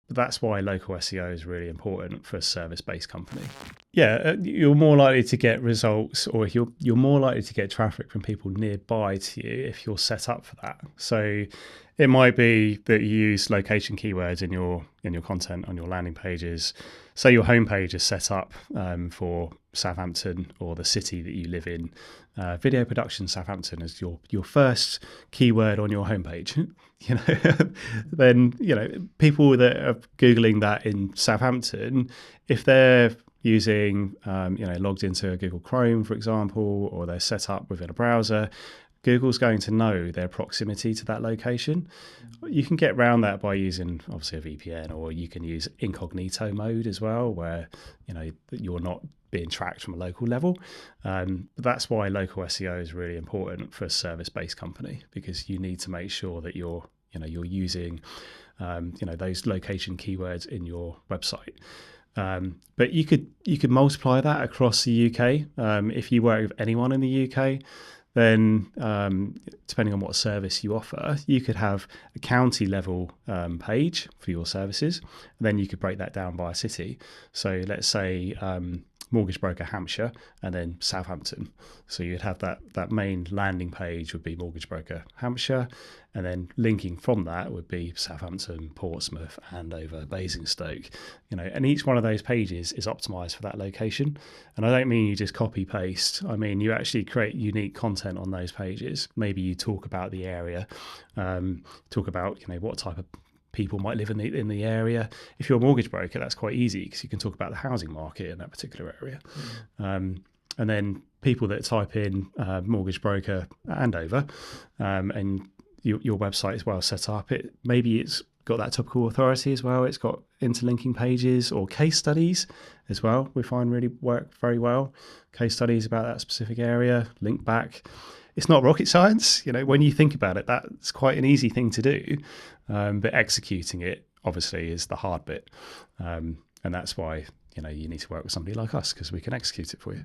That's why local SEO is really important for a service-based company. Yeah, you're more likely to get results, or you're more likely to get traffic from people nearby to you if you're set up for that. So it might be that you use location keywords in your content on your landing pages. Say your homepage is set up for Southampton or the city that you live in. Video production Southampton is your first keyword on your homepage. Then people that are googling that in Southampton, if they're using logged into Google Chrome, for example, or they're set up within a browser, Google's going to know their proximity to that location. You can get around that by using obviously a VPN, or you can use incognito mode as well, where you're not being tracked from a local level. But that's why local SEO is really important for a service-based company, because you need to make sure that you're using those location keywords in your website. But you could multiply that across the UK. If you work with anyone in the UK, then depending on what service you offer, you could have a county level page for your services. And then you could break that down by a city. So let's say mortgage broker Hampshire and then Southampton. So you'd have that main landing page would be mortgage broker Hampshire, and then linking from that would be Southampton, Portsmouth, Andover, Basingstoke. And each one of those pages is optimized for that location. And I don't mean you just copy paste. I mean you actually create unique content on those pages. Maybe you talk about the area, talk about what type of people might live in the area. If you're a mortgage broker, that's quite easy because you can talk about the housing market in that particular area. And then people that type in mortgage broker Andover, and your website is well set up, maybe it's got that topical authority as well. It's got interlinking pages or case studies as well. We find really work very well. Case studies about that specific area, link back. It's not rocket science, when you think about it, that's quite an easy thing to do. But executing it obviously is the hard bit. And that's why, you need to work with somebody like us, because we can execute it for you.